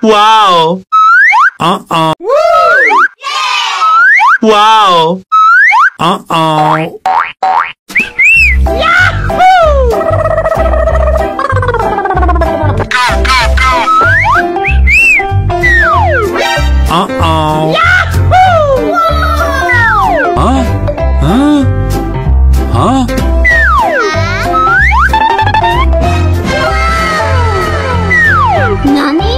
Wow! Uh-oh! Wow! Uh-oh! Yahoo! Uh-oh! Yahoo! Huh? Huh? Huh? Nani?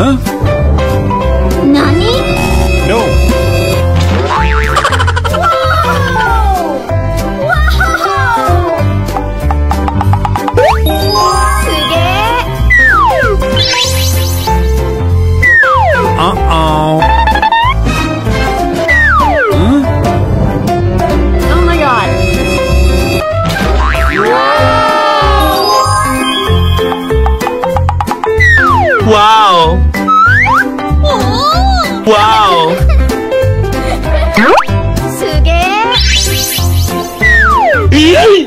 Huh? Nani? No! Uh-oh! Huh? Oh my god! Wow! Wow! Eee!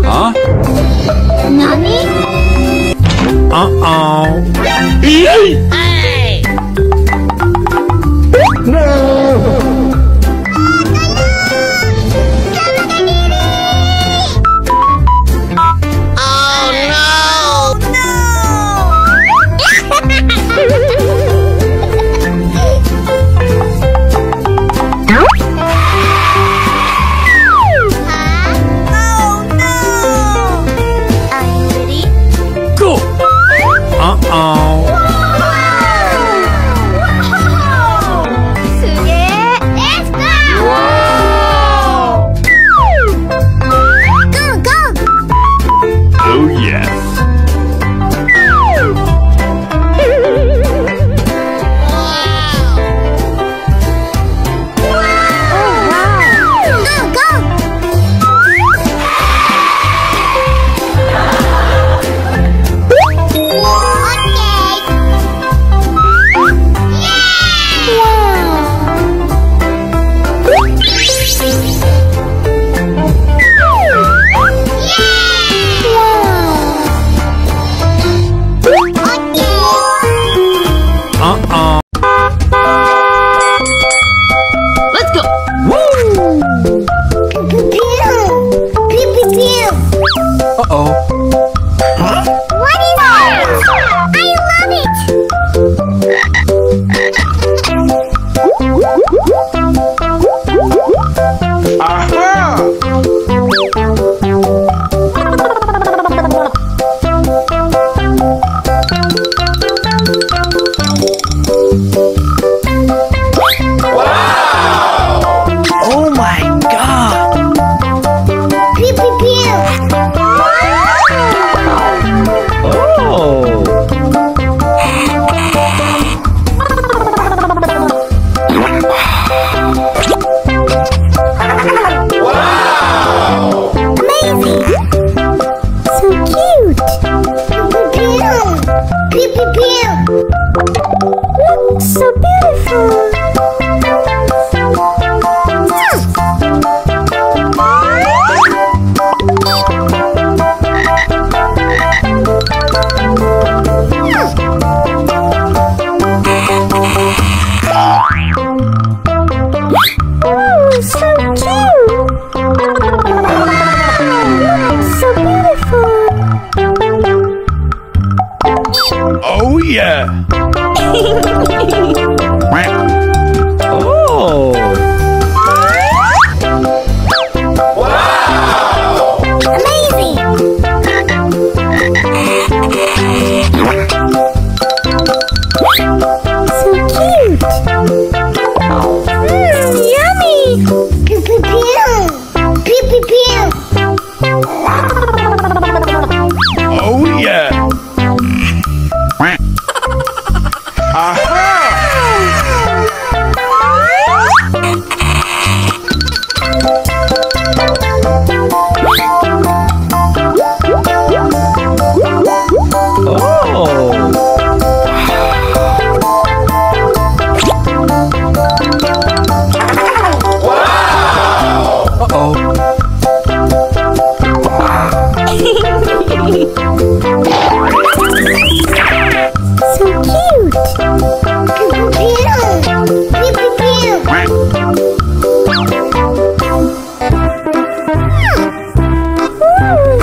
Huh? Nani? Uh-oh! Eee! Go! Uh-oh!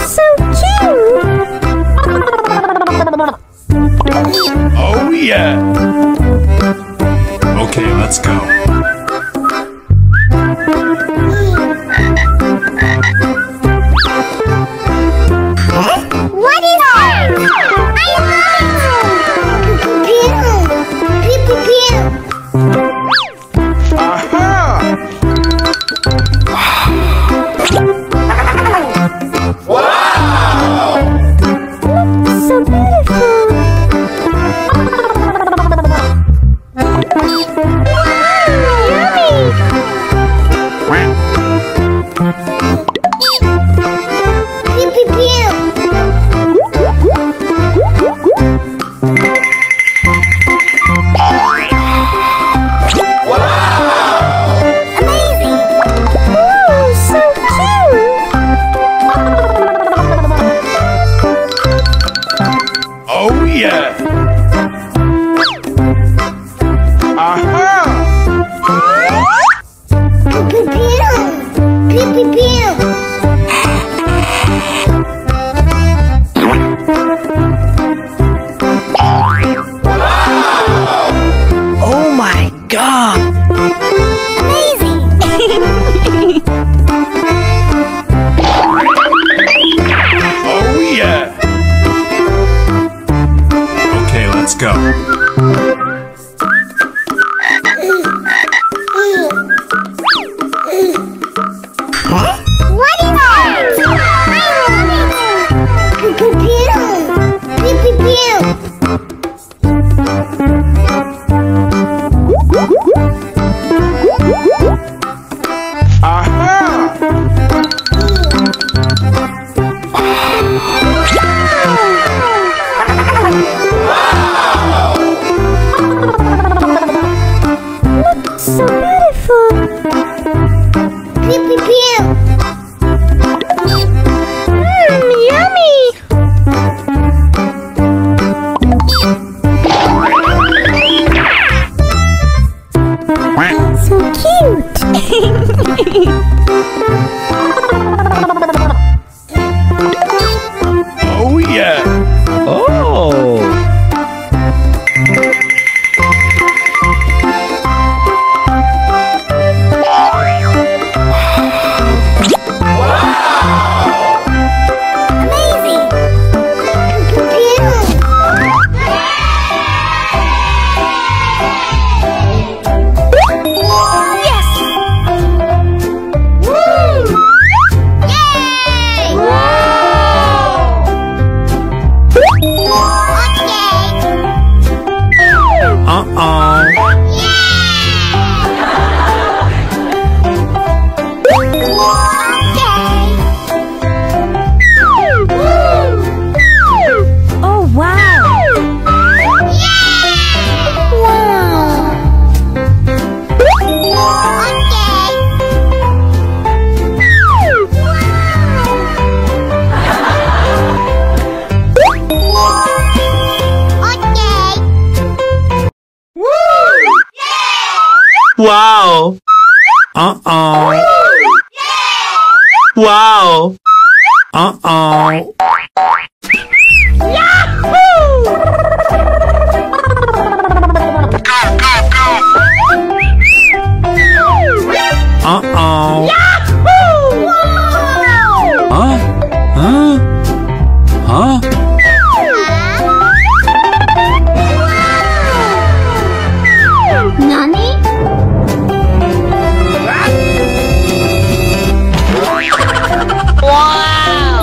So cute! Oh yeah! Okay, let's go. What is that? Pew, pew, pew. So beautiful. Yummy. Pew, pew, pew. Amazing. Ooh, so cute. Oh yeah! Pew, pew, pew. Pew, pew, pew. Oh my god! Amazing. Oh yeah! Okay, let's go. What is that? Pew, pew, pew. Pew, pew, pew. So beautiful. Pew, pew, pew. Yummy. So cute. Oh yeah! Oh! Amazing. Pew, pew, pew. Yes. Woo. Yay. Okay. Uh-oh. Oh wow! Wow! Uh-oh. Wow! Uh-oh. Uh-oh. Huh? Huh? Huh? Nani? Wow!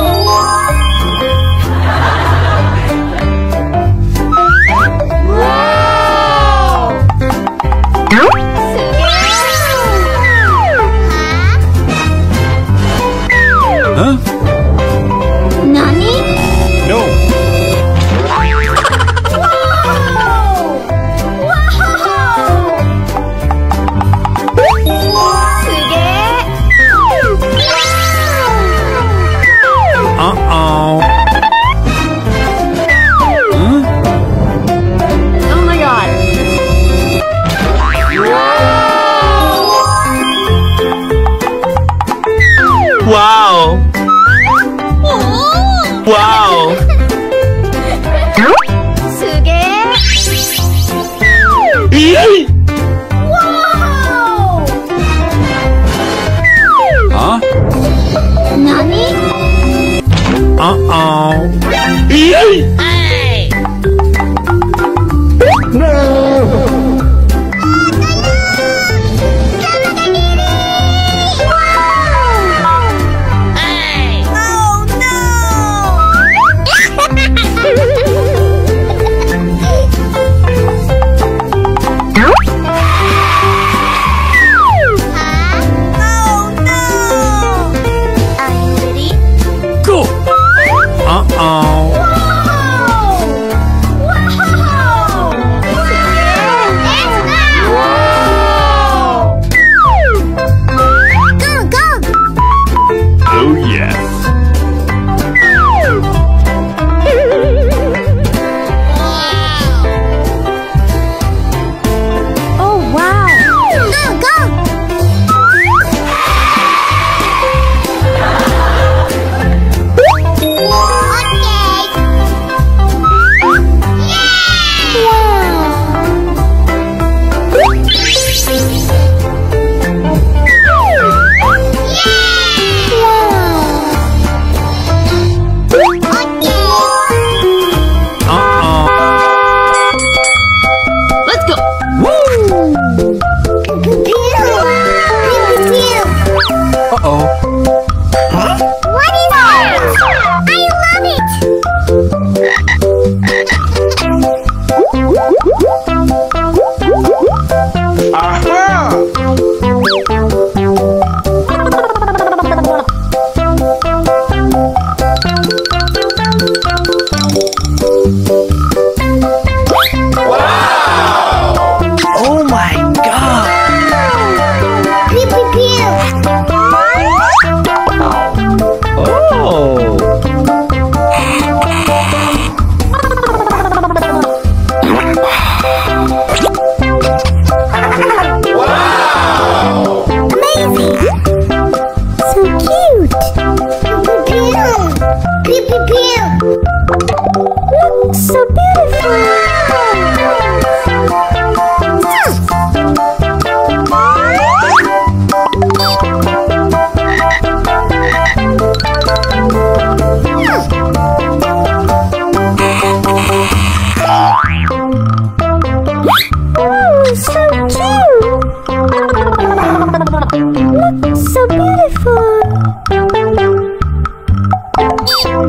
So beautiful.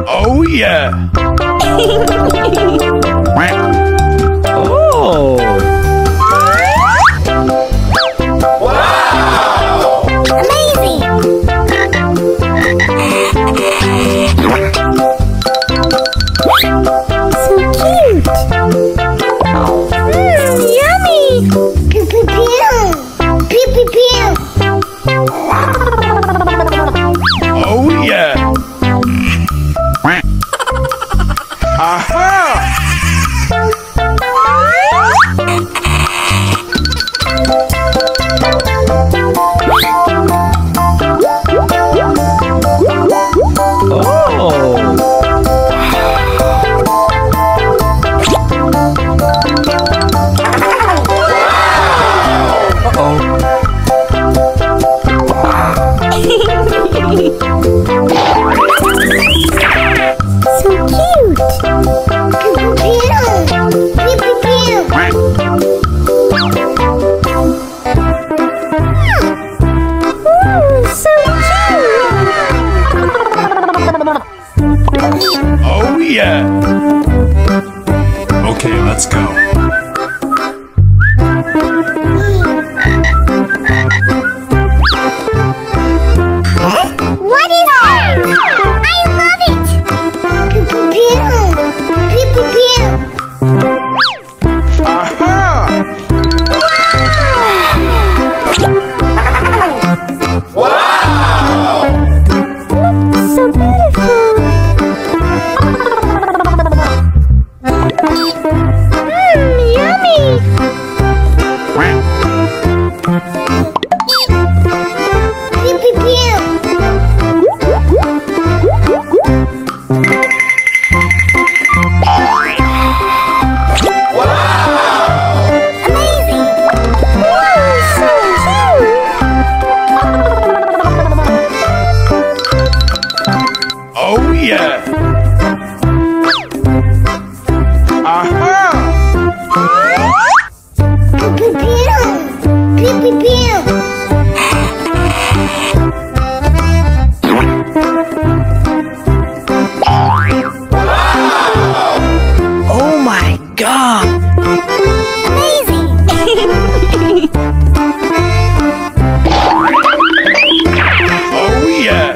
Oh yeah. Oh. Amazing. So cute. Yummy. Pew pew pew. Pew pew pew. Oh yeah. Aha! So cute. Pew pew pew. Pew pew Ooh, so cute. Oh yeah. Okay, let's go. What is that? I love it. Pew pew pew. Pew pew pew. Aha! So beautiful. Yummy. Pew pew pew. Amazing. Wow, so cute. Oh yeah. Aha! Pew pew pew. Pew pew pew. Oh my God! Amazing. Oh yeah.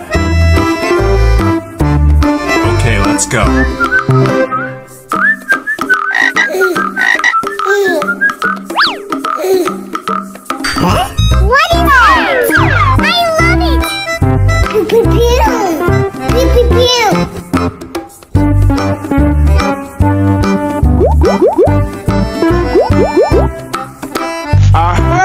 Okay, let's go. What is that? I love it. Pew pew pew. Pew pew pew. Aha!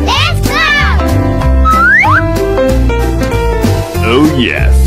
Let's go! Oh yes.